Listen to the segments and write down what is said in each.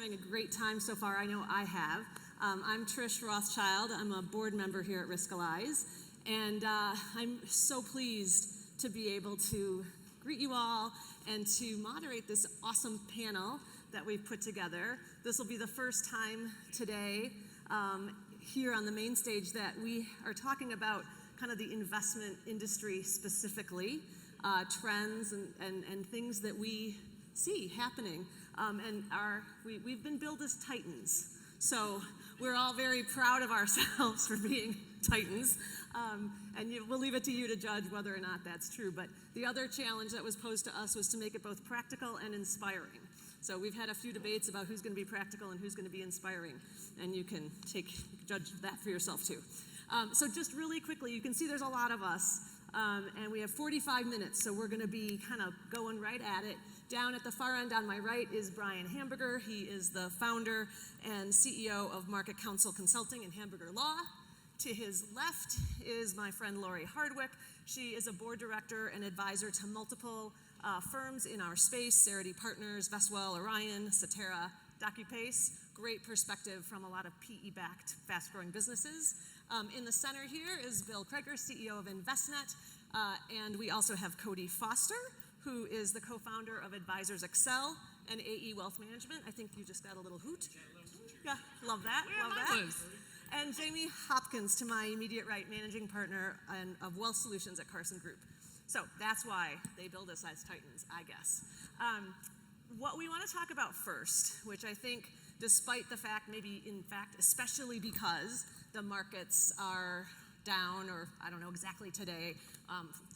having a great time so far. I know I have. I'm Trish Rothschild. I'm a board member here at Riskalyze, and I'm so pleased to be able to greet you all and to moderate this awesome panel that we've put together. This will be the first time today here on the main stage that we are talking about kind of the investment industry specifically, trends and things that we see happening. We've been billed as titans. So we're all very proud of ourselves for being titans. We'll leave it to you to judge whether or not that's true. But the other challenge that was posed to us was to make it both practical and inspiring. So we've had a few debates about who's going to be practical and who's going to be inspiring. And you can judge that for yourself too. So just really quickly, you can see there's a lot of us. And we have 45 minutes, so we're going to be kind of going right at it. Down at the far end on my right is Brian Hamburger. He is the founder and CEO of Market Counsel Consulting and Hamburger Law. To his left is my friend Lori Hardwick. She is a board director and advisor to multiple firms in our space: Cerity Partners, Vestwell, Orion, Cetera, DocuPace. Great perspective from a lot of PE-backed, fast-growing businesses. In the center here is Bill Kreger, CEO of Envestnet, and we also have Cody Foster, who is the co-founder of Advisors Excel and AE Wealth Management. I think you just got a little hoot. Yeah, love that, love that. And Jamie Hopkins, to my immediate right, managing partner of Wealth Solutions at Carson Group. So that's why they build us as titans, I guess. What we want to talk about first, which I think, despite the fact, maybe in fact, especially because the markets are down, or I don't know exactly today,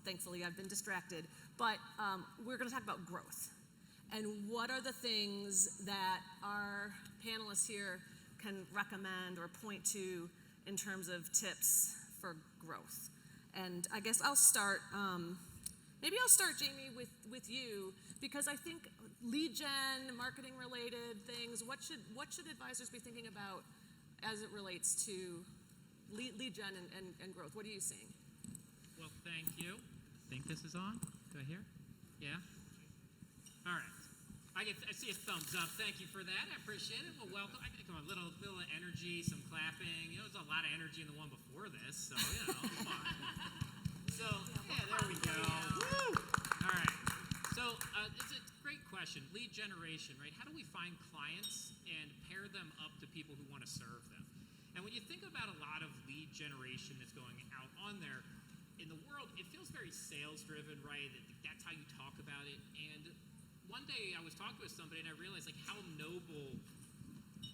thankfully I've been distracted, but we're going to talk about growth. And what are the things that our panelists here can recommend or point to in terms of tips for growth? And I guess I'll start, maybe I'll start, Jamie, with you, because I think lead gen, marketing related things, what should advisors be thinking about as it relates to lead gen and growth? What are you seeing? Well, thank you. I think this is on. Do I hear? Yeah? All right. I see a thumbs up. Thank you for that. I appreciate it. Well, welcome. I think a little energy, some clapping. There's a lot of energy in the one before this, so, come on. So, yeah, there we go. Woo! All right. So, it's a great question. Lead generation, right? How do we find clients and pair them up to people who want to serve them? And when you think about a lot of lead generation that's going out on there, in the world, it feels very sales-driven, right? That's how you talk about it. And one day I was talking with somebody and I realized how noble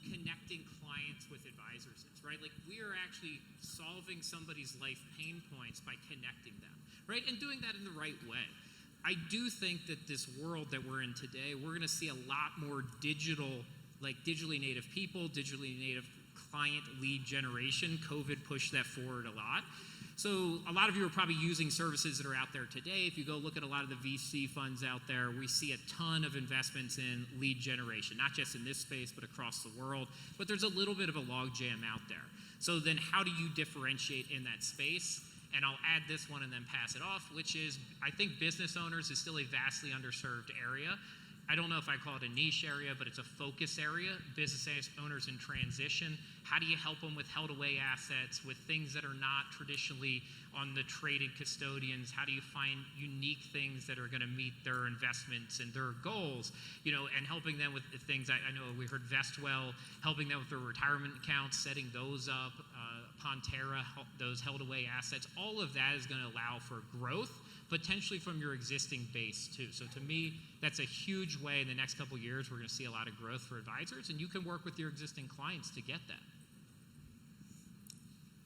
connecting clients with advisors is, right? We are actually solving somebody's life pain points by connecting them, right? And doing that in the right way. I do think that this world that we're in today, we're going to see a lot more digitally native people, digitally native client lead generation. COVID pushed that forward a lot. So a lot of you are probably using services that are out there today. If you go look at a lot of the VC funds out there, we see a ton of investments in lead generation, not just in this space, but across the world. But there's a little bit of a logjam out there. So then how do you differentiate in that space? And I'll add this one and then pass it off, which is I think business owners is still a vastly underserved area. I don't know if I call it a niche area, but it's a focus area. Business owners in transition. How do you help them with held away assets, with things that are not traditionally on the traded custodians? How do you find unique things that are going to meet their investments and their goals? And helping them with the things, I know we heard Vestwell, helping them with their retirement accounts, setting those up, Pantera, those held away assets. All of that is going to allow for growth, potentially from your existing base too. So to me, that's a huge way in the next couple of years we're going to see a lot of growth for advisors, and you can work with your existing clients to get that.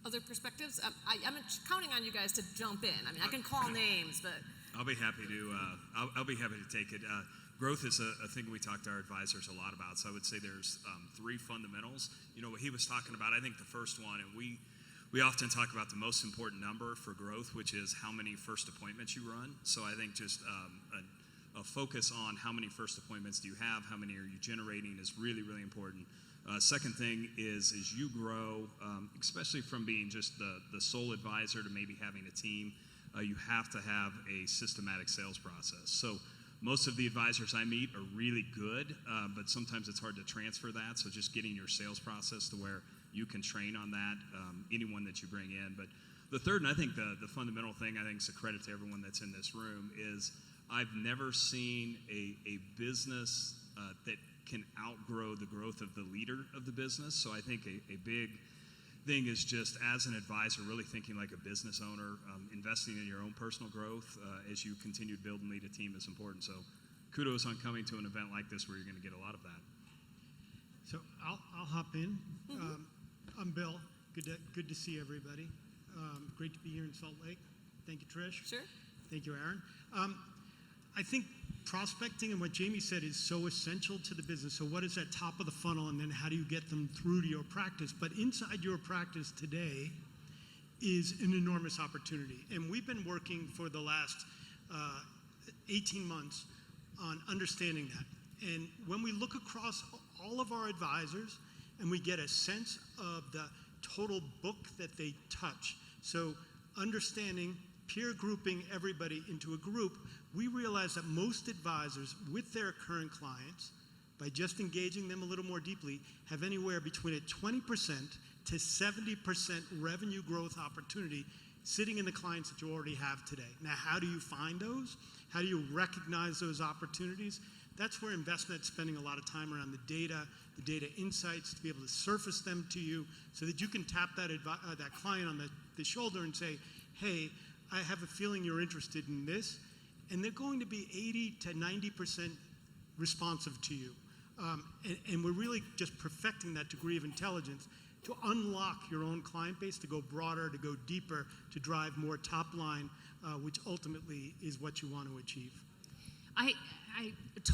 Other perspectives? I'm counting on you guys to jump in. I can call names, but I'll be happy to. I'll be happy to take it. Growth is a thing we talk to our advisors a lot about. So I would say there's three fundamentals. What he was talking about. I think the first one, and we often talk about the most important number for growth, which is how many first appointments you run. So I think just a focus on how many first appointments do you have, how many are you generating is really, really important. Second thing is as you grow, especially from being just the sole advisor to maybe having a team, you have to have a systematic sales process. So most of the advisors I meet are really good, but sometimes it's hard to transfer that. So just getting your sales process to where you can train on that, anyone that you bring in. But the third, and I think the fundamental thing, I think is a credit to everyone that's in this room, is I've never seen a business that can outgrow the growth of the leader of the business. So I think a big thing is just as an advisor, really thinking like a business owner, investing in your own personal growth as you continue to build and lead a team is important. So kudos on coming to an event like this where you're going to get a lot of that. So I'll hop in. I'm Bill. Good to see everybody. Great to be here in Salt Lake. Thank you, Trish. Sure. Thank you, Aaron. I think prospecting and what Jamie said is so essential to the business. So what is that top of the funnel, and then how do you get them through to your practice? But inside your practice today is an enormous opportunity. And we've been working for the last 18 months on understanding that. And when we look across all of our advisors and we get a sense of the total book that they touch, so understanding, peer grouping everybody into a group, we realize that most advisors with their current clients, by just engaging them a little more deeply, have anywhere between a 20% to 70% revenue growth opportunity sitting in the clients that you already have today. Now, how do you find those? How do you recognize those opportunities? That's where Envestnet's spending a lot of time around the data insights, to be able to surface them to you so that you can tap that client on the shoulder and say, hey, I have a feeling you're interested in this. And they're going to be 80 to 90% responsive to you. And we're really just perfecting that degree of intelligence to unlock your own client base, to go broader, to go deeper, to drive more top line, which ultimately is what you want to achieve. I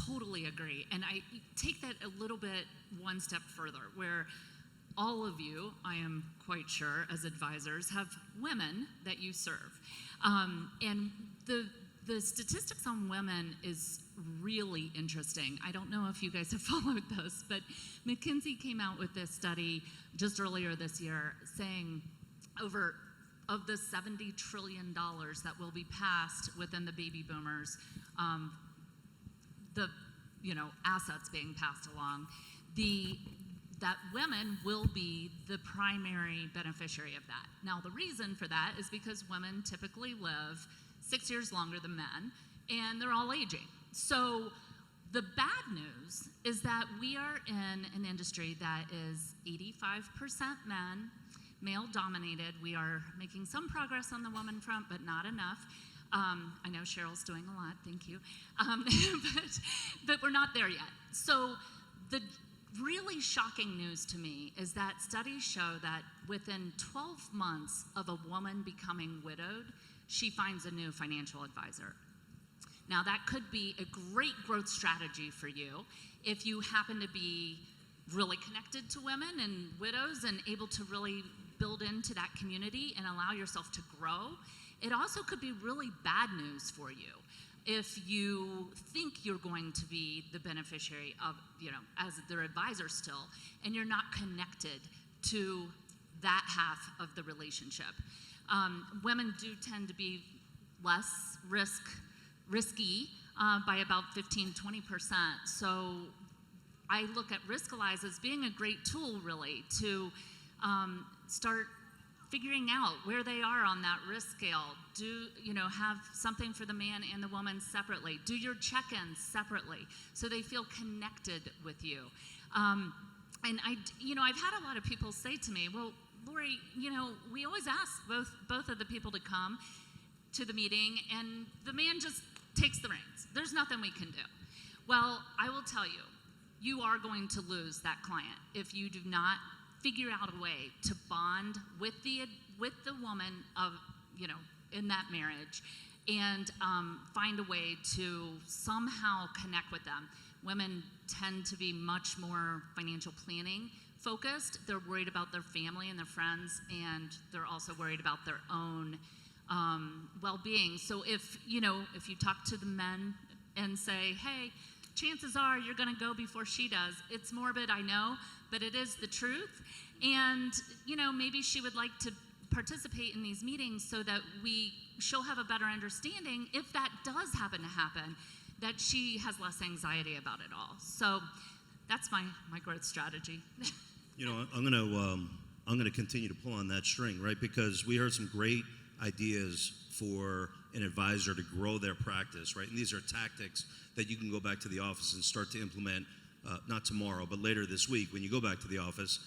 totally agree. And I take that a little bit one step further, where all of you, I am quite sure, as advisors, have women that you serve. And the statistics on women is really interesting. I don't know if you guys have followed this, but McKinsey came out with this study just earlier this year saying over of the $70 trillion that will be passed within the baby boomers, assets being passed along, that women will be the primary beneficiary of that. Now, the reason for that is because women typically live 6 years longer than men, and they're all aging. So the bad news is that we are in an industry that is 85% men, male-dominated. We are making some progress on the woman front, but not enough. I know Cheryl's doing a lot, thank you. But we're not there yet. So the really shocking news to me is that studies show that within 12 months of a woman becoming widowed, she finds a new financial advisor. Now, that could be a great growth strategy for you if you happen to be really connected to women and widows and able to really build into that community and allow yourself to grow. It also could be really bad news for you if you think you're going to be the beneficiary of, as their advisor still, and you're not connected to that half of the relationship. Women do tend to be less risky by about 15-20%. So I look at Riskalyze as being a great tool, really, to start figuring out where they are on that risk scale. Have something for the man and the woman separately. Do your check-ins separately so they feel connected with you. And I've had a lot of people say to me, well, Lori, we always ask both of the people to come to the meeting, and the man just takes the reins. There's nothing we can do. Well, I will tell you, you are going to lose that client if you do not figure out a way to bond with the woman of, in that marriage, and find a way to somehow connect with them. Women tend to be much more financial planning focused. They're worried about their family and their friends, and they're also worried about their own well-being. So if you talk to the men and say, hey, chances are you're going to go before she does. It's morbid, I know, but it is the truth. And maybe she would like to participate in these meetings so that she'll have a better understanding. If that does happen to happen, that she has less anxiety about it all. So that's my growth strategy. You know, I'm gonna continue to pull on that string, right? Because we heard some great ideas for an advisor to grow their practice, right? And these are tactics that you can go back to the office and start to implement, not tomorrow, but later this week when you go back to the office,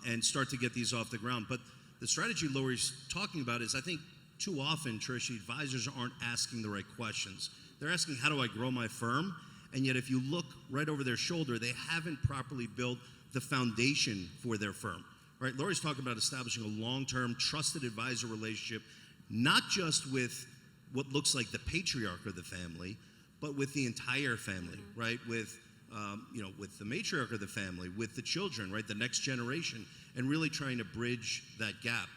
and start to get these off the ground. But the strategy Lori's talking about is, I think, too often, Trish, advisors aren't asking the right questions. They're asking, how do I grow my firm? And yet, if you look right over their shoulder, they haven't properly built the foundation for their firm, right? Lori's talking about establishing a long-term, trusted advisor relationship, not just with what looks like the patriarch of the family, but with the entire family, right? With, with the matriarch of the family, with the children, right? The next generation, and really trying to bridge that gap.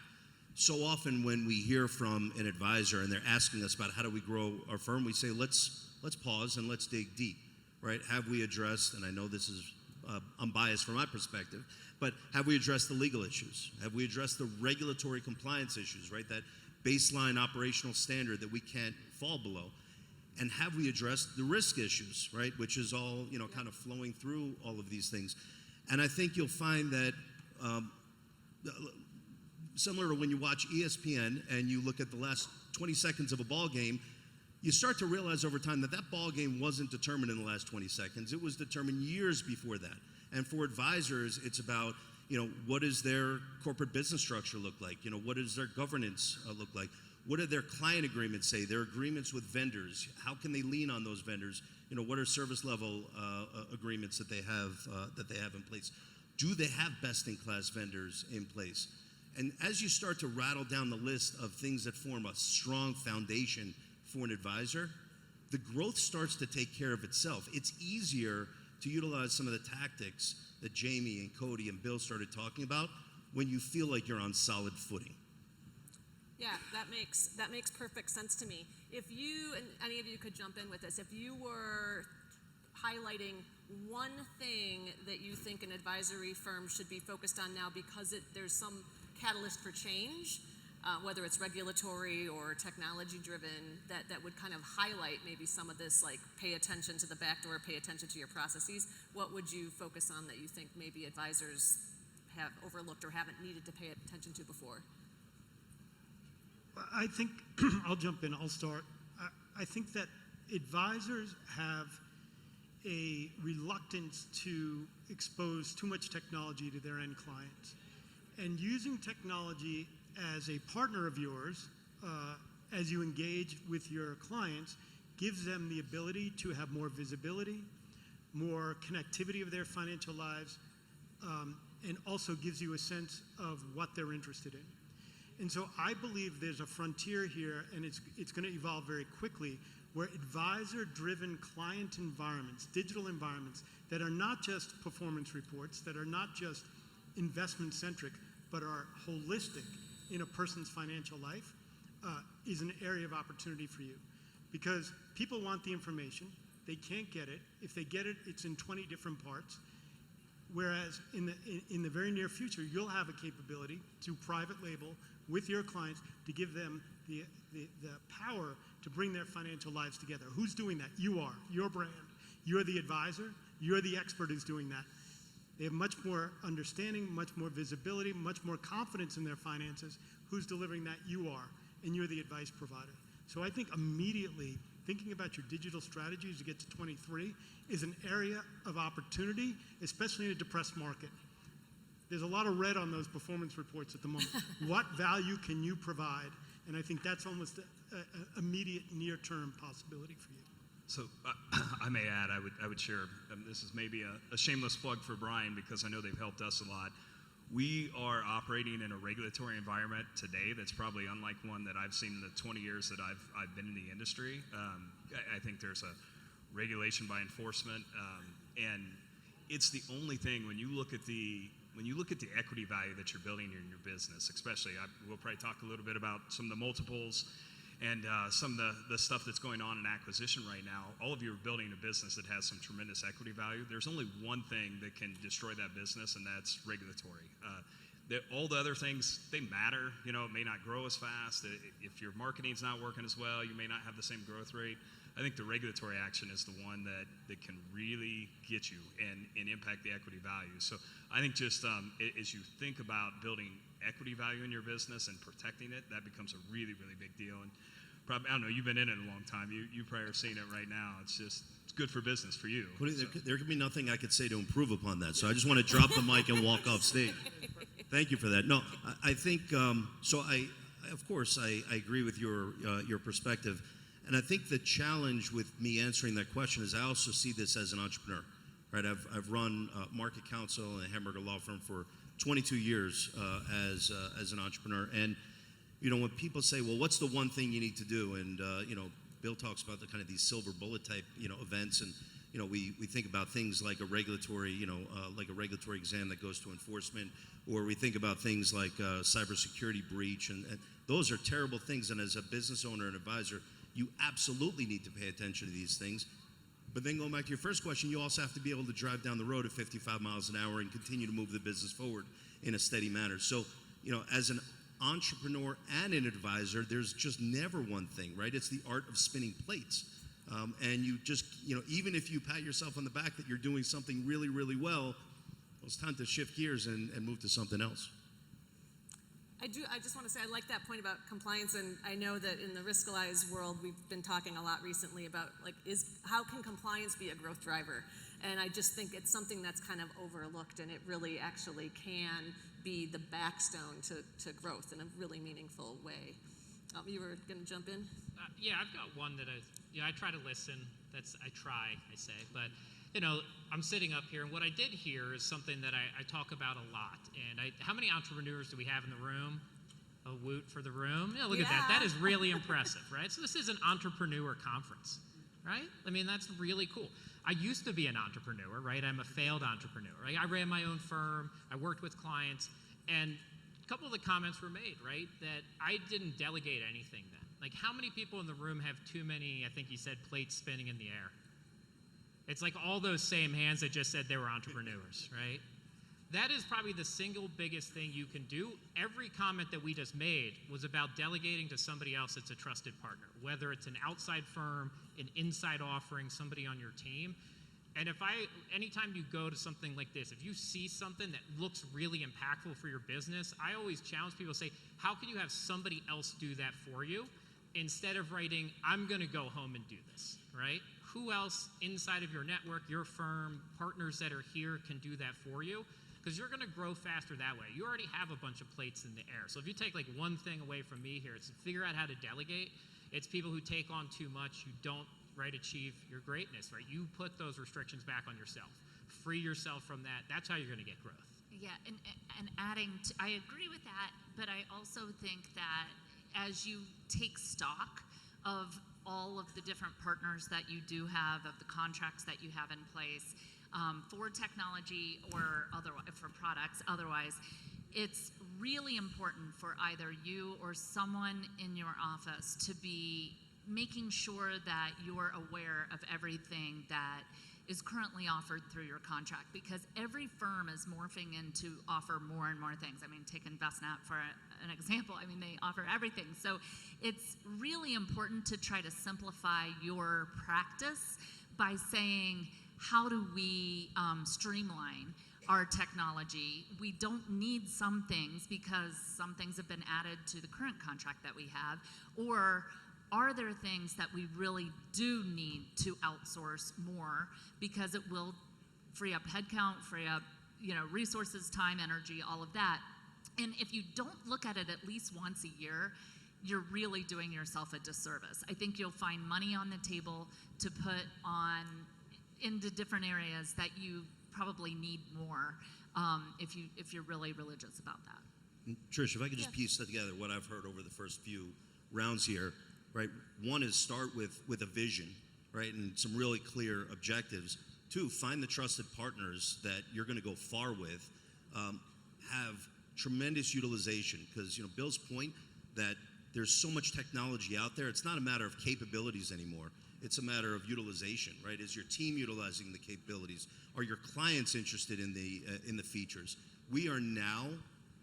So often when we hear from an advisor and they're asking us about how do we grow our firm, we say, let's pause and let's dig deep, right? Have we addressed, and I know this is unbiased from my perspective, but have we addressed the legal issues? Have we addressed the regulatory compliance issues, right? That baseline operational standard that we can't fall below. And have we addressed the risk issues, right? Which is all, kind of flowing through all of these things. And I think you'll find that similar to when you watch ESPN and you look at the last 20 seconds of a ball game, you start to realize over time that ball game wasn't determined in the last 20 seconds. It was determined years before that. And for advisors, it's about, what does their corporate business structure look like? What does their governance look like? What do their client agreements say? Their agreements with vendors? How can they lean on those vendors? What are service level agreements that they have in place? Do they have best-in-class vendors in place? And as you start to rattle down the list of things that form a strong foundation for an advisor, the growth starts to take care of itself. It's easier to utilize some of the tactics that Jamie and Cody and Bill started talking about when you feel like you're on solid footing. Yeah, that makes perfect sense to me. If you, and any of you could jump in with this, if you were highlighting one thing that you think an advisory firm should be focused on now because there's some catalyst for change, whether it's regulatory or technology driven, that would kind of highlight maybe some of this, like pay attention to the back door, pay attention to your processes, what would you focus on that you think maybe advisors have overlooked or haven't needed to pay attention to before? I think, I'll jump in, I'll start. I think that advisors have a reluctance to expose too much technology to their end clients. And using technology as a partner of yours, as you engage with your clients, gives them the ability to have more visibility, more connectivity of their financial lives, and also gives you a sense of what they're interested in. And so I believe there's a frontier here, and it's going to evolve very quickly, where advisor-driven client environments, digital environments, that are not just performance reports, that are not just investment-centric, but are holistic in a person's financial life, is an area of opportunity for you. Because people want the information, they can't get it. If they get it, it's in 20 different parts. Whereas in the very near future, you'll have a capability to private label with your clients to give them the power to bring their financial lives together. Who's doing that? You are, your brand. You're the advisor, you're the expert who's doing that. They have much more understanding, much more visibility, much more confidence in their finances. Who's delivering that? You are, and you're the advice provider. So I think immediately thinking about your digital strategy as you get to 23 is an area of opportunity, especially in a depressed market. There's a lot of red on those performance reports at the moment. What value can you provide? And I think that's almost an immediate near-term possibility for you. So I may add, I would share, this is maybe a shameless plug for Brian because I know they've helped us a lot. We are operating in a regulatory environment today that's probably unlike one that I've seen in the 20 years that I've been in the industry. I think there's a regulation by enforcement, and it's the only thing when you look at the equity value that you're building in your business, especially, we'll probably talk a little bit about some of the multiples and some of the stuff that's going on in acquisition right now. All of you are building a business that has some tremendous equity value. There's only one thing that can destroy that business, and that's regulatory. All the other things, they matter. It may not grow as fast. If your marketing's not working as well, you may not have the same growth rate. I think the regulatory action is the one that can really get you and impact the equity value. So I think just as you think about building equity value in your business and protecting it, that becomes a really, really big deal. And probably, I don't know, you've been in it a long time. You probably are seeing it right now. It's good for business for you. There could be nothing I could say to improve upon that. So I just want to drop the mic and walk off stage. Thank you for that. No, I think so. Of course, I agree with your perspective, and I think the challenge with me answering that question is I also see this as an entrepreneur, right? I've run market counsel and a hamburger law firm for 22 years as an entrepreneur, and when people say, well, what's the one thing you need to do, and Bill talks about the kind of these silver bullet type events, and we think about things like a regulatory exam that goes to enforcement, or we think about things like cybersecurity breach, and those are terrible things. And as a business owner and advisor, you absolutely need to pay attention to these things. But then going back to your first question, you also have to be able to drive down the road at 55 miles an hour and continue to move the business forward in a steady manner. So, as an entrepreneur and an advisor, there's just never one thing, right? It's the art of spinning plates. And you just, even if you pat yourself on the back that you're doing something really, really well, it's time to shift gears and move to something else. I just want to say I like that point about compliance, and I know that in the Riskalyze world we've been talking a lot recently about how can compliance be a growth driver, and I just think it's something that's kind of overlooked, and it really actually can be the backstone to growth in a really meaningful way. You were going to jump in? Yeah, I've got one that I try to listen. I say, but I'm sitting up here, and what I did hear is something that I talk about a lot. And how many entrepreneurs do we have in the room? A woot for the room. Yeah, look at that. That is really impressive, right? So this is an entrepreneur conference, right? I mean, that's really cool. I used to be an entrepreneur, right? I'm a failed entrepreneur, right? I ran my own firm. I worked with clients, and a couple of the comments were made, right? That I didn't delegate anything then. Like, how many people in the room have too many, I think he said, plates spinning in the air? It's like all those same hands that just said they were entrepreneurs, right? That is probably the single biggest thing you can do. Every comment that we just made was about delegating to somebody else that's a trusted partner, whether it's an outside firm, an inside offering, somebody on your team. And anytime you go to something like this, if you see something that looks really impactful for your business, I always challenge people to say, how can you have somebody else do that for you? Instead of writing, I'm going to go home and do this, right? Who else inside of your network, your firm, partners that are here can do that for you? Because you're going to grow faster that way. You already have a bunch of plates in the air. So if you take one thing away from me here, it's to figure out how to delegate. It's people who take on too much, you don't achieve your greatness, right? You put those restrictions back on yourself. Free yourself from that. That's how you're going to get growth. Yeah, and adding, I agree with that, but I also think that as you take stock of all of the different partners that you do have, of the contracts that you have in place for technology or otherwise, for products, otherwise, it's really important for either you or someone in your office to be making sure that you're aware of everything that is currently offered through your contract, because every firm is morphing into offer more and more things. I mean, take InvestNet for an example. I mean, they offer everything. So it's really important to try to simplify your practice by saying, how do we streamline our technology? We don't need some things because some things have been added to the current contract that we have, or are there things that we really do need to outsource more because it will free up headcount, free up resources, time, energy, all of that. And if you don't look at it at least once a year, you're really doing yourself a disservice. I think you'll find money on the table to put on into different areas that you probably need more if you're really religious about that. Trish, if I could just piece that together, what I've heard over the first few rounds here, right? One is start with a vision, right, and some really clear objectives. Two, find the trusted partners that you're going to go far with. Have tremendous utilization, because Bill's point that there's so much technology out there. It's not a matter of capabilities anymore. It's a matter of utilization, right? Is your team utilizing the capabilities? Are your clients interested in the features? We are now,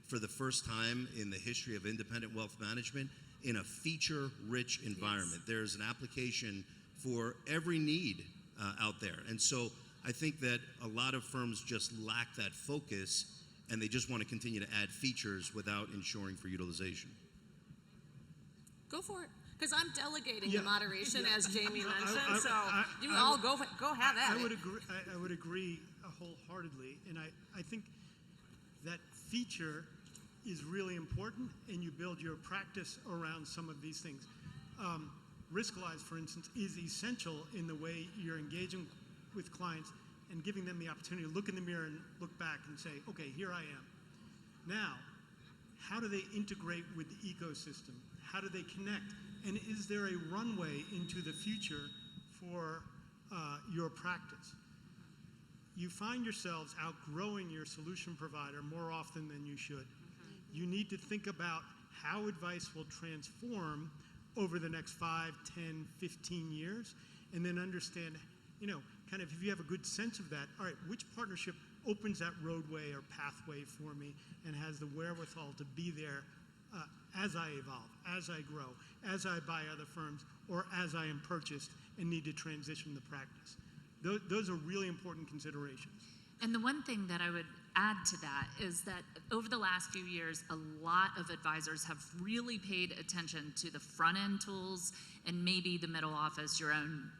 for the first time in the history of independent wealth management, in a feature-rich environment. Yes. There's an application for every need out there. And so I think that a lot of firms just lack that focus, and they just want to continue to add features without ensuring for utilization. Go for it. Because I'm delegating Yeah. the moderation, Yeah. as Jamie No, mentioned. You all go have at I it. would agree. I would agree wholeheartedly, and I think that feature is really important, and you build your practice around some of these things. Riskalyze, for instance, is essential in the way you're engaging with clients and giving them the opportunity to look in the mirror and look back and say, okay, here I am. Now, how do they integrate with the ecosystem? How do they connect? And is there a runway into the future for your practice? You find yourselves outgrowing your solution provider more often than you should. You need to think about how advice will transform over the next 5, 10, 15 years, and then understand, kind of if you have a good sense of that, all right, which partnership opens that roadway or pathway for me and has the wherewithal to be there as I evolve, as I grow, as I buy other firms, or as I am purchased and need to transition the practice. Those are really important considerations. And the one thing that I would add to that is that over the last few years, a lot of advisors have really paid attention to the front end tools and maybe the middle office, your own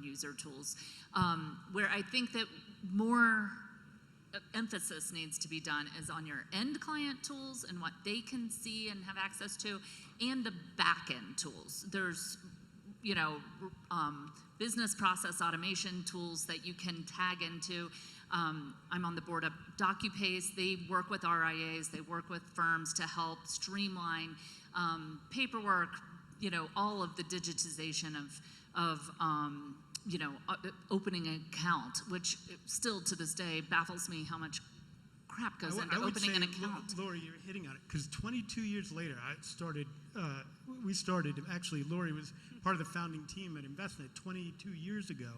user tools, where I think that more emphasis needs to be done is on your end client tools and what they can see and have access to, and the back end tools. There's business process automation tools that you can tag into. I'm on the board of DocuPace. They work with RIAs, they work with firms to help streamline paperwork, all of the digitization of opening an account, which still to this day baffles me how much crap goes into I would opening say, an account. Lori, you're hitting on it, because 22 years later, we started, actually, Lori was part of the founding team at Investnet 22 years ago,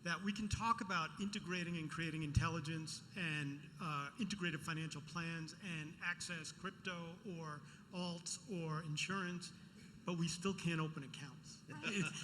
that we can talk about integrating and creating intelligence and integrated financial plans and access crypto or alts or insurance, but we still can't open accounts.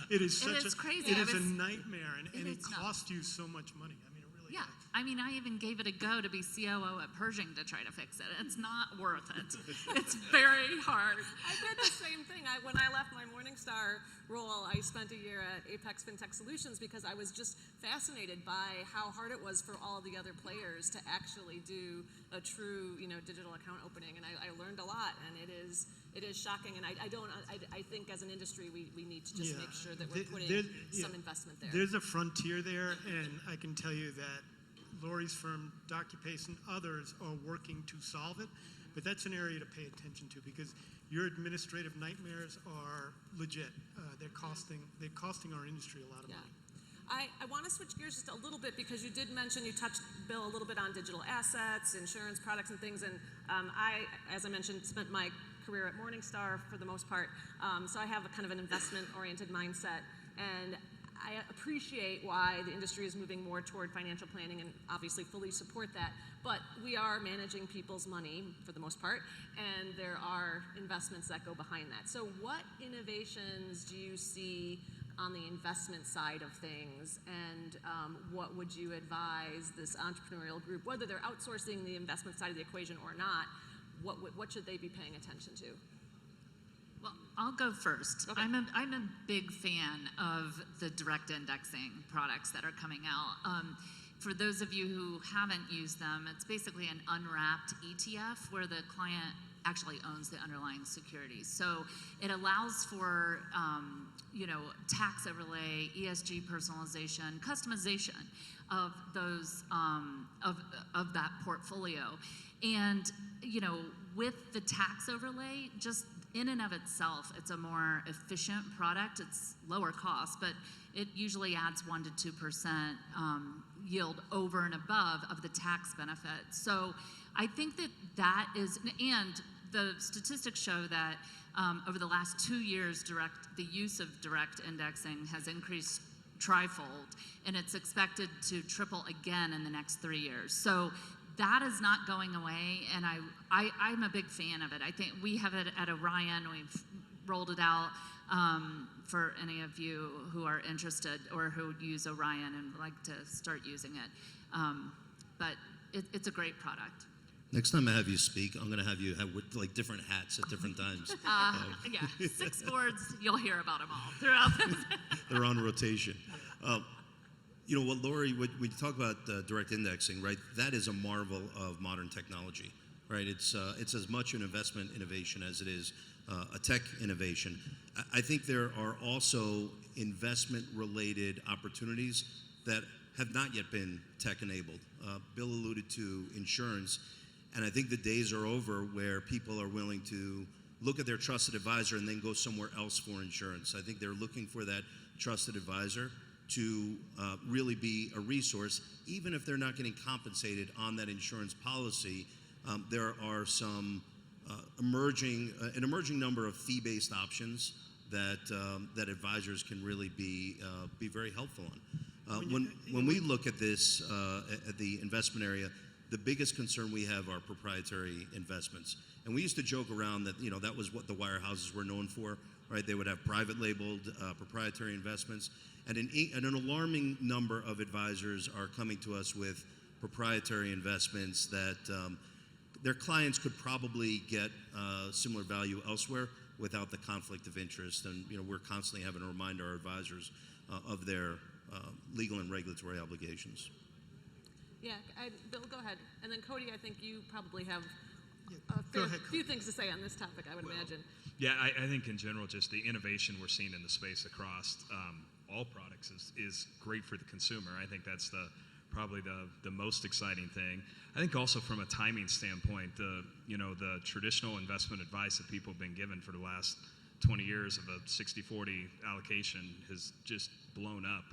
It is such is crazy. It I is a was- nightmare, and it is nuts. costs you so much money. I mean, it really Yeah, does. I mean, I even gave it a go to be COO at Pershing to try to fix it. It's not worth it. It's very hard. I did the same thing. When I left my Morningstar role, I spent a year at Apex Fintech Solutions because I was just fascinated by how hard it was for all the other players to actually do a true, digital account opening, and I learned a lot. And it is shocking. And I think as an industry we need to just Yeah. make sure that we're putting some investment there. There's a frontier there, and I can tell you that Lori's firm, DocuPace, and others are working to solve it, but that's an area to pay attention to because your administrative nightmares are legit. They're costing our industry a lot of Yeah. money. I want to switch gears just a little bit because you did mention, you touched, Bill, a little bit on digital assets, insurance products and things, and I, as I mentioned, spent my career at Morningstar for the most part, so I have a kind of an investment-oriented mindset, and I appreciate why the industry is moving more toward financial planning and obviously fully support that, but we are managing people's money for the most part, and there are investments that go behind that. So what innovations do you see on the investment side of things, and what would you advise this entrepreneurial group, whether they're outsourcing the investment side of the equation or not, what should they be paying attention to? Well, I'll go first. Okay. I'm a big fan of the direct indexing products that are coming out. For those of you who haven't used them, it's basically an unwrapped ETF where the client actually owns the underlying securities. So it allows for tax overlay, ESG personalization, customization of those of that portfolio, and with the tax overlay, just in and of itself, it's a more efficient product. It's lower cost, but it usually adds 1% to 2% yield over and above of the tax benefit. So I think that is, and the statistics show that over the last 2 years, the use of direct indexing has increased trifold, and it's expected to triple again in the next 3 years. So that is not going away, and I'm a big fan of it. I think we have it at Orion. We've rolled it out for any of you who are interested or who use Orion and would like to start using it. But it's a great product. Next time I have you speak, I'm going to have you have like different hats at different times. Yeah, 6 boards, you'll hear about them all throughout this. They're on rotation. You know what, Lori, when you talk about direct indexing, right? That is a marvel of modern technology, right? It's as much an investment innovation as it is a tech innovation. I think there are also investment-related opportunities that have not yet been tech-enabled. Bill alluded to insurance, and I think the days are over where people are willing to look at their trusted advisor and then go somewhere else for insurance. I think they're looking for that trusted advisor to really be a resource, even if they're not getting compensated on that insurance policy. There are some an emerging number of fee-based options that advisors can really be very helpful on. When we look at this at the investment area, the biggest concern we have are proprietary investments. And we used to joke around that, that was what the wirehouses were known for, right? They would have private labeled proprietary investments. And an alarming number of advisors are coming to us with proprietary investments that their clients could probably get similar value elsewhere without the conflict of interest. And, we're constantly having to remind our advisors of their legal and regulatory obligations. Yeah, Bill, go ahead. And then Cody, I think you probably have Go a ahead, few things to say on this topic, I would imagine. Yeah, I think in general, just the innovation we're seeing in the space across all products is great for the consumer. I think that's probably the most exciting thing. I think also from a timing standpoint, the traditional investment advice that people have been given for the last 20 years of a 60-40 allocation has just blown up.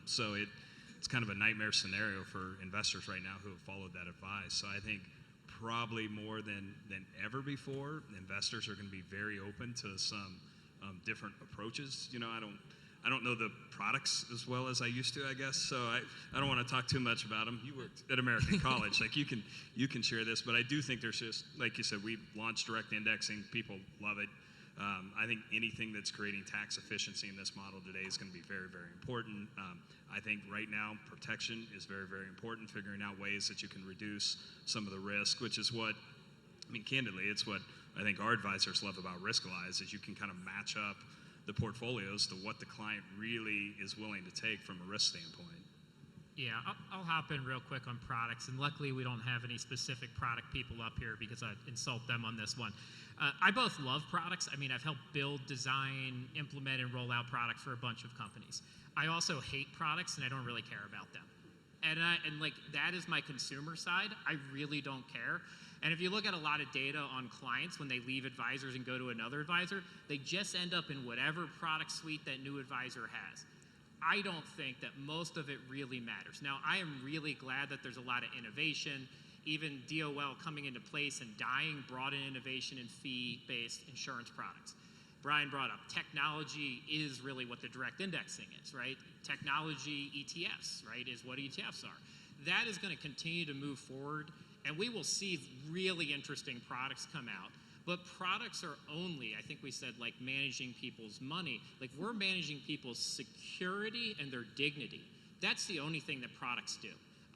So it's kind of a nightmare scenario for investors right now who have followed that advice. So I think probably more than ever before, investors are going to be very open to some different approaches. I don't know the products as well as I used to, I guess. So I don't want to talk too much about them. You worked at American College, like you can share this. But I do think there's just, like you said, we launched direct indexing. People love it. I think anything that's creating tax efficiency in this model today is going to be very, very important. I think right now protection is very, very important, figuring out ways that you can reduce some of the risk, which is what, candidly, it's what I think our advisors love about Riskalyze, is you can kind of match up the portfolios to what the client really is willing to take from a risk standpoint. Yeah, I'll hop in real quick on products, and luckily we don't have any specific product people up here because I'd insult them on this one. I both love products. I've helped build, design, implement, and roll out products for a bunch of companies. I also hate products, and I don't really care about them. And that is my consumer side. I really don't care. And if you look at a lot of data on clients when they leave advisors and go to another advisor, they just end up in whatever product suite that new advisor has. I don't think that most of it really matters. Now, I am really glad that there's a lot of innovation. Even DOL coming into place and dying brought in innovation in fee-based insurance products. Brian brought up technology is really what the direct indexing is, right? Technology ETFs, right, is what ETFs are. That is going to continue to move forward, and we will see really interesting products come out. But products are only, I think we said, like managing people's money. Like, we're managing people's security and their dignity. That's the only thing that products do.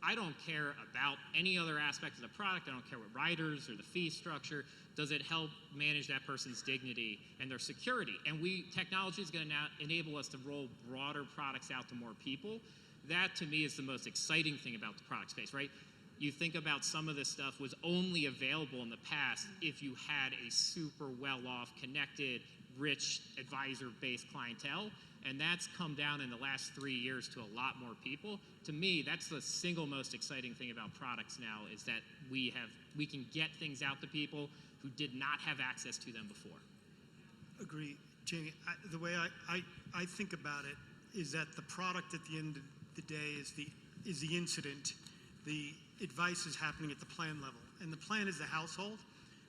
I don't care about any other aspect of the product. I don't care what riders or the fee structure. Does it help manage that person's dignity and their security? And technology is going to now enable us to roll broader products out to more people. That, to me, is the most exciting thing about the product space, right? You think about some of this stuff was only available in the past if you had a super well-off, connected, rich, advisor-based clientele. And that's come down in the last 3 years to a lot more people. To me, that's the single most exciting thing about products now, is that we can get things out to people who did not have access to them before. Agree. Jamie, the way I think about it is that the product at the end of the day is the incident. The advice is happening at the plan level, and the plan is the household.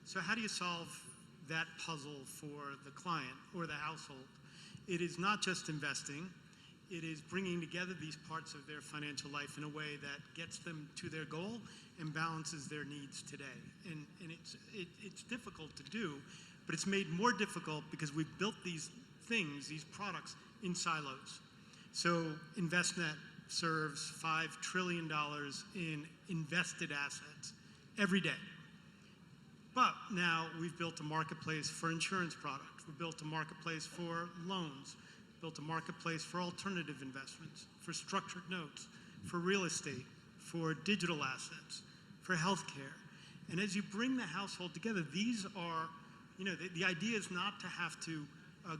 So how do you solve that puzzle for the client or the household? It is not just investing. It is bringing together these parts of their financial life in a way that gets them to their goal and balances their needs today. And it's difficult to do, But it's made more difficult because we've built these things, these products, in silos. So InvestNet serves $5 trillion in invested assets every day. But now we've built a marketplace for insurance products. We've built a marketplace for loans, built a marketplace for alternative investments, for structured notes, for real estate, for digital assets, for healthcare. And as you bring the household together, these are, the idea is not to have to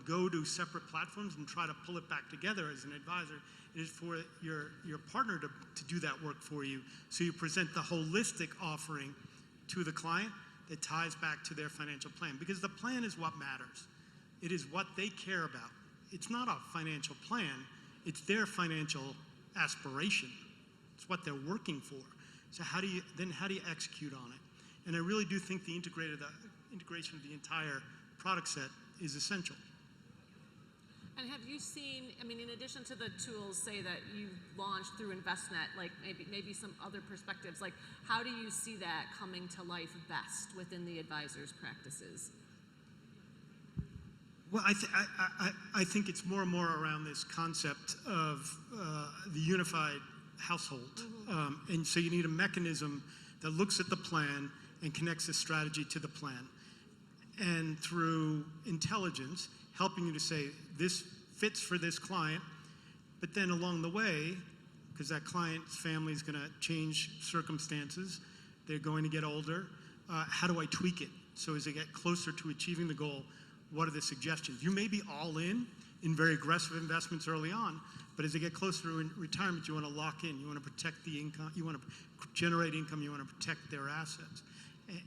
go to separate platforms and try to pull it back together as an advisor. It is for your partner to do that work for you, so you present the holistic offering to the client that ties back to their financial plan. Because the plan is what matters. It is what they care about. It's not a financial plan, it's their financial aspiration. It's what they're working for. So how do you execute on it? And I really do think the integration of the entire product set is essential. And have you seen, in addition to the tools, say, that you've launched through InvestNet, like maybe some other perspectives, like how do you see that coming to life best within the advisor's practices? Well, I think it's more and more around this concept of the unified household. And so you need a mechanism that looks at the plan and connects the strategy to the plan. And through intelligence, helping you to say, this fits for this client, but then along the way, because that client's family is going to change circumstances, they're going to get older, how do I tweak it? So as they get closer to achieving the goal, what are the suggestions? You may be all in very aggressive investments early on, but as they get closer to retirement, you want to lock in, you want to protect the income, you want to generate income, you want to protect their assets.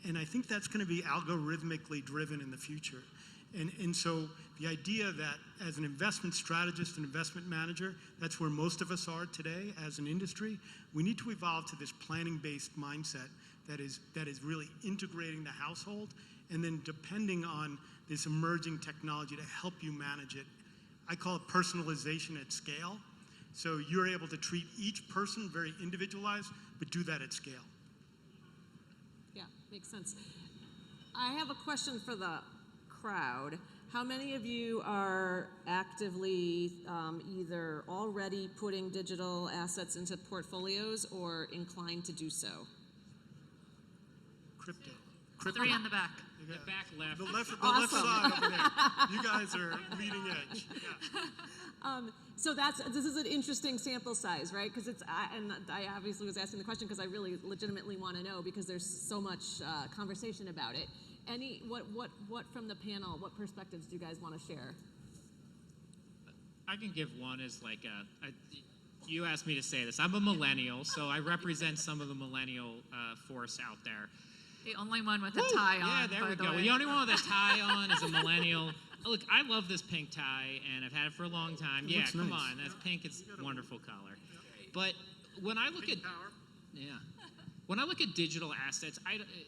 And I think that's going to be algorithmically driven in the future. And so the idea that as an investment strategist and investment manager, that's where most of us are today as an industry, we need to evolve to this planning-based mindset that is really integrating the household and then depending on this emerging technology to help you manage it. I call it personalization at scale. So you're able to treat each person very individualized, but do that at scale. Yeah, makes sense. I have a question for the crowd. How many of you are actively either already putting digital assets into portfolios or inclined to do so? Crypto. Three in the back. The back left. The left Awesome. side over there. You guys are leading edge. Yeah. So this is an interesting sample size, right? Because I obviously was asking the question because I really legitimately want to know, because there's so much conversation about it. What from the panel? What perspectives do you guys want to share? I can give one as you asked me to say this. I'm a millennial, so I represent some of the millennial force out there. The only one with a tie on. Yeah, there we go. The only one with a tie on is a millennial. Look, I love this pink tie, and I've had it for a long time. Yeah, come nice. on, that's pink. It's a wonderful color. But when I look when I look at digital assets,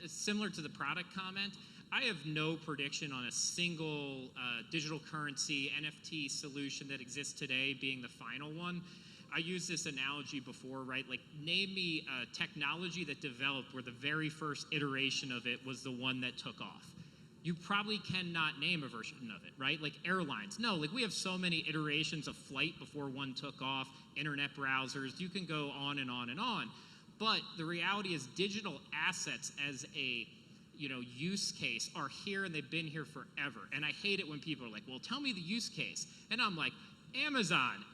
it's similar to the product comment. I have no prediction on a single digital currency NFT solution that exists today being the final one. I used this analogy before, right? Like, name me a technology that developed where the very first iteration of it was the one that took off. You probably cannot name a version of it, right? Like airlines. No, like we have so many iterations of flight before one took off, internet browsers, you can go on and on and on. But the reality is digital assets as a use case are here, and they've been here forever. And I hate it when people are like, well, tell me the use case. And I'm like, Amazon,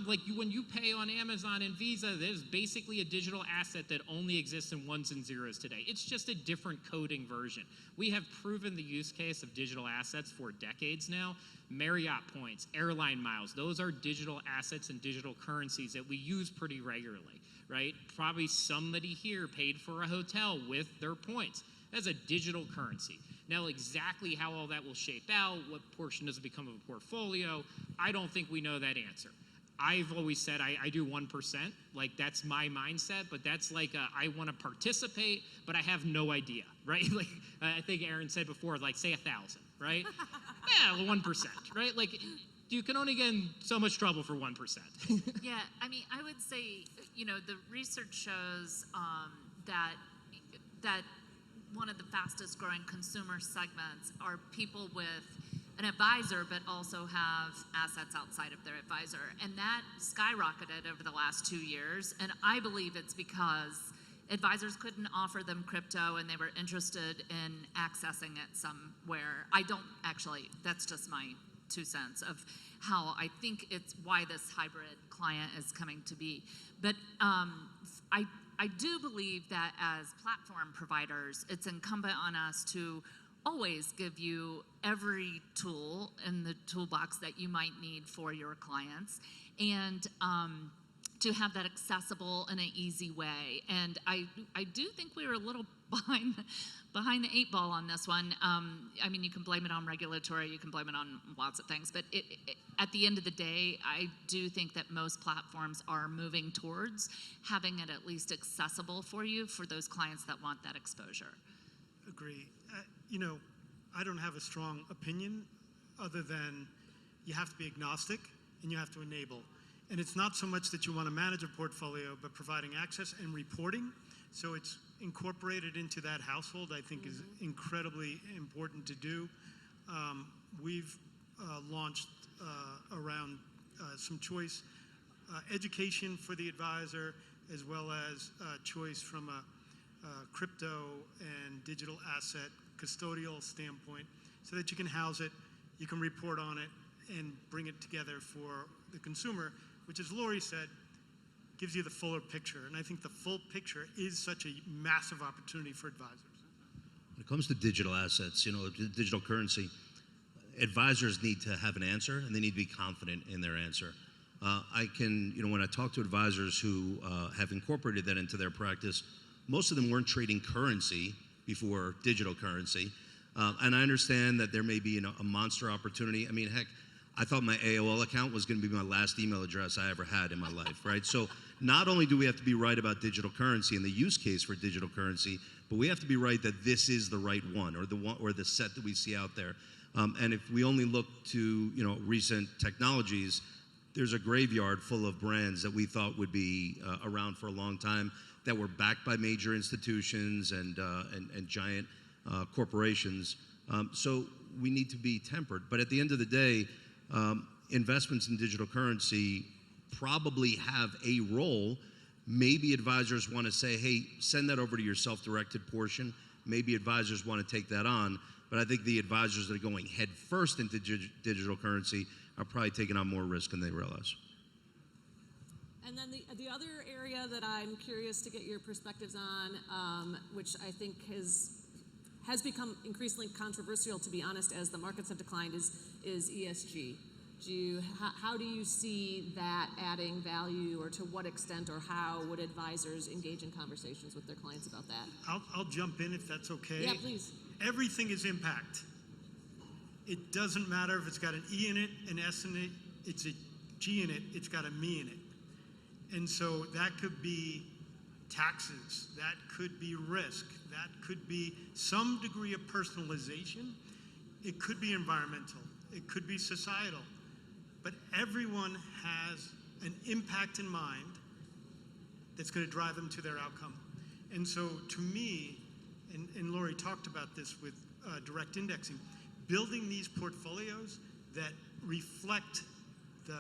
like when you pay on Amazon and Visa, there's basically a digital asset that only exists in ones and zeros today. It's just a different coding version. We have proven the use case of digital assets for decades now. Marriott points, airline miles, those are digital assets and digital currencies that we use pretty regularly, right? Probably somebody here paid for a hotel with their points. That's a digital currency. Now, exactly how all that will shape out, what portion does it become of a portfolio, I don't think we know that answer. I've always said I do 1%, like that's my mindset, but that's like I want to participate, but I have no idea, right? Like I think Aaron said before, like say 1,000, right? Yeah, 1%, right? Like you can only get in so much trouble for 1%. Yeah, I mean, I would say, the research shows that one of the fastest growing consumer segments are people with an advisor but also have assets outside of their advisor. And that skyrocketed over the last 2 years. And I believe it's because advisors couldn't offer them crypto and they were interested in accessing it somewhere. I don't actually, that's just my 2 cents of how I think it's why this hybrid client is coming to be. But I do believe that as platform providers, it's incumbent on us to always give you every tool in the toolbox that you might need for your clients, and to have that accessible in an easy way. And I do think we were a little behind the 8 ball on this one. I mean, you can blame it on regulatory, you can blame it on lots of things, but at the end of the day, I do think that most platforms are moving towards having it at least accessible for you for those clients that want that exposure. Agree. I don't have a strong opinion other than you have to be agnostic and you have to enable. And it's not so much that you want to manage a portfolio, but providing access and reporting. So it's incorporated into that household, I think, is incredibly important to do. We've launched around some choice education for the advisor, as well as choice from a crypto and digital asset custodial standpoint, so that you can house it, you can report on it, and bring it together for the consumer, which, as Lori said, gives you the fuller picture. And I think the full picture is such a massive opportunity for advisors. When it comes to digital assets, digital currency, advisors need to have an answer, and they need to be confident in their answer. When I talk to advisors who have incorporated that into their practice, most of them weren't trading currency before digital currency. And I understand that there may be a monster opportunity. I mean, heck, I thought my AOL account was going to be my last email address I ever had in my life, right? So not only do we have to be right about digital currency and the use case for digital currency, but we have to be right that this is the right one, or the set that we see out there. And if we only look to recent technologies, there's a graveyard full of brands that we thought would be around for a long time, that were backed by major institutions and giant corporations. So we need to be tempered. But at the end of the day, investments in digital currency probably have a role. Maybe advisors want to say, hey, send that over to your self-directed portion. Maybe advisors want to take that on. But I think the advisors that are going head first into digital currency are probably taking on more risk than they realize. And then the other area that I'm curious to get your perspectives on, which I think has become increasingly controversial, to be honest, as the markets have declined, is ESG. How do you see that adding value, or to what extent, or how would advisors engage in conversations with their clients about that? I'll jump in if that's okay. Yeah, please. Everything is impact. It doesn't matter if it's got an E in it, an S in it, it's a G in it, it's got a me in it. And so that could be taxes, that could be risk, that could be some degree of personalization, it could be environmental, it could be societal. But everyone has an impact in mind that's going to drive them to their outcome. And so to me, and Lori talked about this with direct indexing, building these portfolios that reflect the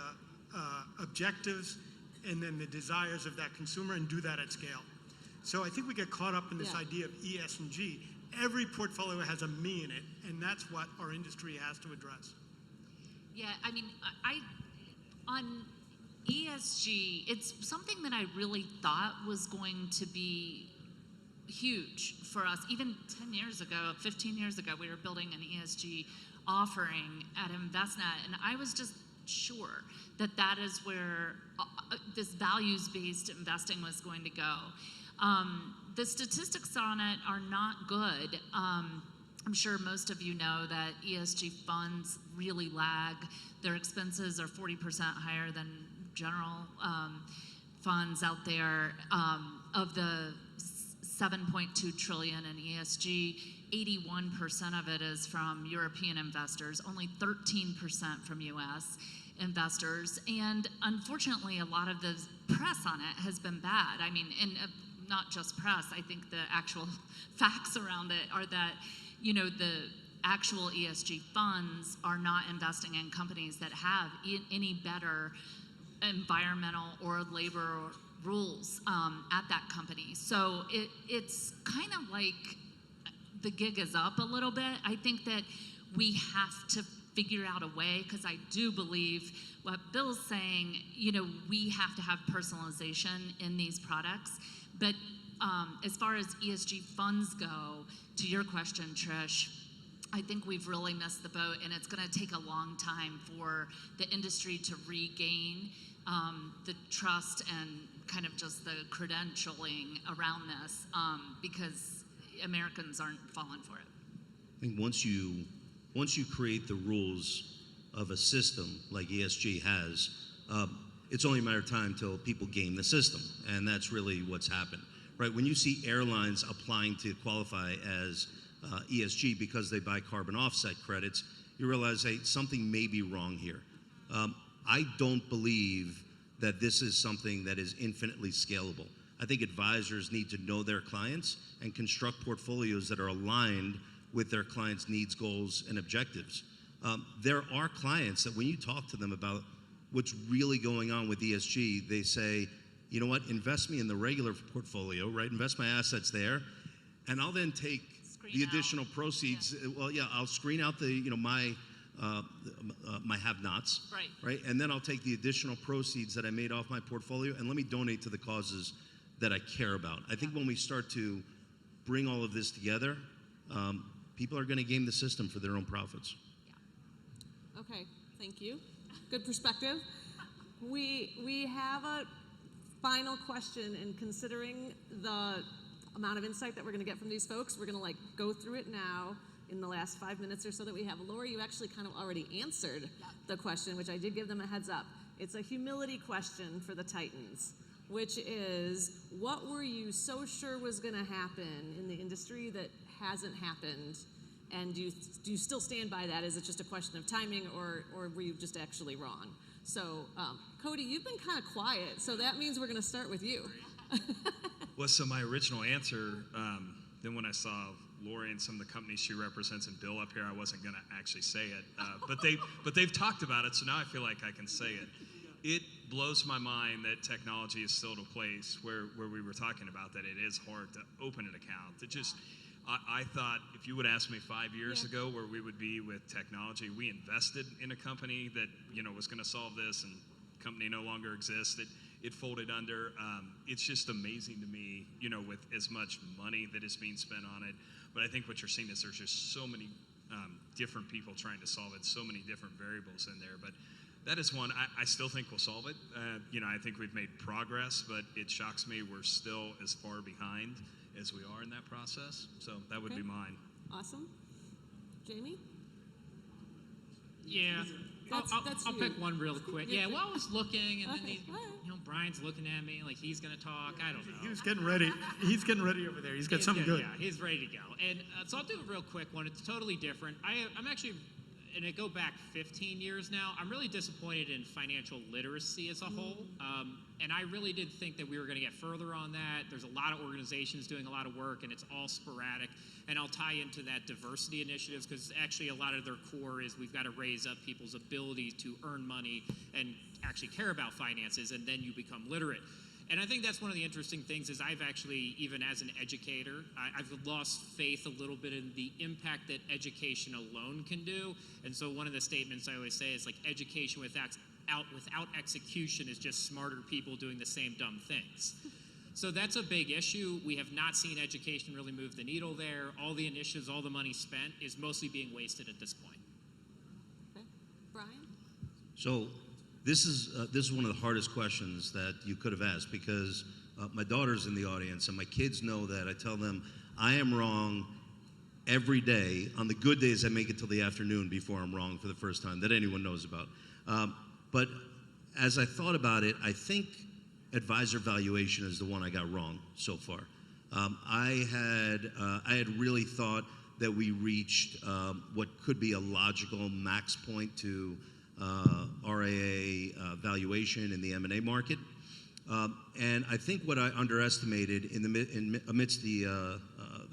objectives and then the desires of that consumer, and do that at scale. So I think we get caught up in this idea of E, S, and G. Every portfolio has a me in it, and that's what our industry has to address. Yeah, I mean, on ESG, it's something that I really thought was going to be huge for us. Even 10 years ago, 15 years ago, we were building an ESG offering at Envestnet, and I was just sure that that is where this values-based investing was going to go. The statistics on it are not good. I'm sure most of you know that ESG funds really lag. Their expenses are 40% higher than general funds out there. Of the 7.2 trillion in ESG, 81% of it is from European investors, only 13% from US investors. And unfortunately, a lot of the press on it has been bad. I mean, and not just press, I think the actual facts around it are that, the actual ESG funds are not investing in companies that have any better environmental or labor rules at that company. So it's kind of like the gig is up a little bit. I think that we have to figure out a way, because I do believe what Bill's saying, we have to have personalization in these products. But as far as ESG funds go, to your question, Trish, I think we've really missed the boat, and it's going to take a long time for the industry to regain the trust and kind of just the credentialing around this, because Americans aren't falling for it. I think once you create the rules of a system like ESG has, it's only a matter of time till people game the system, and that's really what's happened, right? When you see airlines applying to qualify as ESG because they buy carbon offset credits, you realize, hey, something may be wrong here. I don't believe that this is something that is infinitely scalable. I think advisors need to know their clients and construct portfolios that are aligned with their clients' needs, goals, and objectives. There are clients that when you talk to them about what's really going on with ESG, they say, you know what, invest me in the regular portfolio, right? Invest my assets there, and I'll then take the additional proceeds. Yeah. Well, yeah, I'll screen out the, my have-nots, right? And then I'll take the additional proceeds that I made off my portfolio and let me donate to the causes that I care about. I think when we start to bring all of this together, people are going to game the system for their own profits. Okay, thank you. Good perspective. We have a final question, and considering the amount of insight that we're going to get from these folks, we're going to go through it now in the last 5 minutes or so that we have. Lori, you actually kind of already answered the question, which I did give them a heads up. It's a humility question for the Titans, which is, what were you so sure was going to happen in the industry that hasn't happened? And do you still stand by that? Is it just a question of timing, or were you just actually wrong? So, Cody, you've been kind of quiet, so that means we're going to start with you. Well, so my original answer, then when I saw Lori and some of the companies she represents and Bill up here, I wasn't going to actually say it. But they've talked about it, so now I feel like I can say it. It blows my mind that technology is still at a place where we were talking about that it is hard to open an account. I thought if you would ask me 5 years ago where we would be with technology, we invested in a company that was going to solve this, and the company no longer exists. It folded under. It's just amazing to me, with as much money that is being spent on it. But I think what you're seeing is there's just so many different people trying to solve it, so many different variables in there. But that is one. I still think we'll solve it. I think we've made progress, but it shocks me we're still as far behind as we are in that process. So that would be mine. Awesome. Jamie? Yeah. That's I'll you. pick one real quick. Yeah, well, I was looking, and okay. then Brian's looking at me like he's going to talk. I don't know. He was getting ready. He's getting ready over there. He's got something good. Yeah, he's ready to go. And so I'll do a real quick one. It's totally different. I'm actually, and I go back 15 years now, I'm really disappointed in financial literacy as a whole. And I really did think that we were going to get further on that. There's a lot of organizations doing a lot of work, and it's all sporadic. And I'll tie into that diversity initiatives, because actually a lot of their core is we've got to raise up people's ability to earn money and actually care about finances, and then you become literate. And I think that's one of the interesting things is I've actually, even as an educator, I've lost faith a little bit in the impact that education alone can do. And so one of the statements I always say is education without execution is just smarter people doing the same dumb things. So that's a big issue. We have not seen education really move the needle there. All the initiatives, all the money spent is mostly being wasted at this point. Okay. Brian? So this is one of the hardest questions that you could have asked, because my daughter's in the audience and my kids know that. I tell them I am wrong every day. On the good days, I make it till the afternoon before I'm wrong for the first time that anyone knows about. But as I thought about it, I think advisor valuation is the one I got wrong so far. I had really thought that we reached what could be a logical max point to RAA valuation in the M&A market. And I think what I underestimated amidst the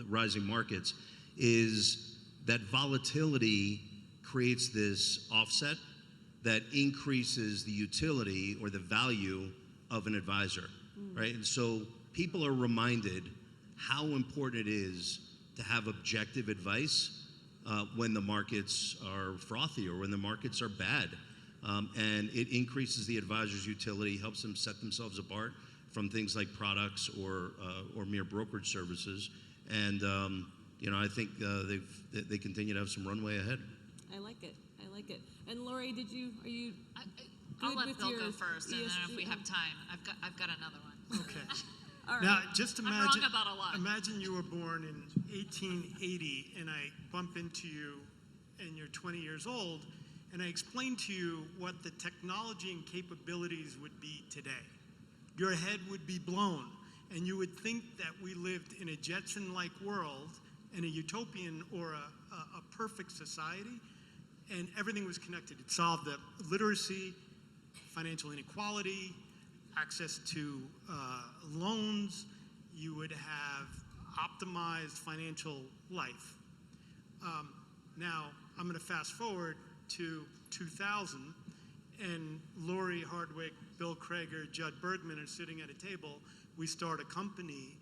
rising markets is that volatility creates this offset that increases the utility or the value of an advisor, right? And so people are reminded how important it is to have objective advice when the markets are frothy or when the markets are bad. And it increases the advisor's utility, helps them set themselves apart from things like products or mere brokerage services. And I think they continue to have some runway ahead. I like it. I like it. And Lori, are you? I'll good let with Bill your go first, and then if we ESG? have time, I've got another one. Okay. All right. Now, just I'm imagine. wrong about a lot. Imagine you were born in 1880, and I bump into you, and you're 20 years old, and I explain to you what the technology and capabilities would be today. Your head would be blown, and you would think that we lived in a Jetson-like world, in a utopian or a perfect society, and everything was connected. It solved the literacy, financial inequality, access to loans. You would have optimized financial life. Now, I'm going to fast forward to 2000, and Lori Hardwick, Bill Krager, Judd Bergman are sitting at a table. We start a company,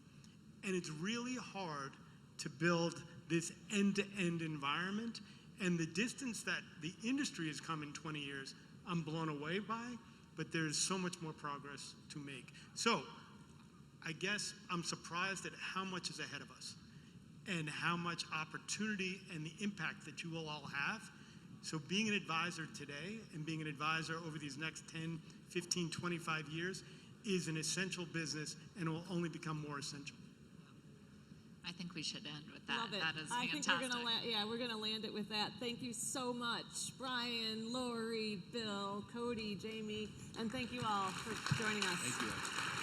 and it's really hard to build this end-to-end environment. And the distance that the industry has come in 20 years, I'm blown away by, but there's so much more progress to make. So I guess I'm surprised at how much is ahead of us and how much opportunity and the impact that you will all have. So being an advisor today and being an advisor over these next 10, 15, 25 years is an essential business and will only become more essential. I think we should end with that. Love it. That is I fantastic. think we're gonna land it with that. Thank you so much, Brian, Lori, Bill, Cody, Jamie, and thank you all for joining us. Thank you.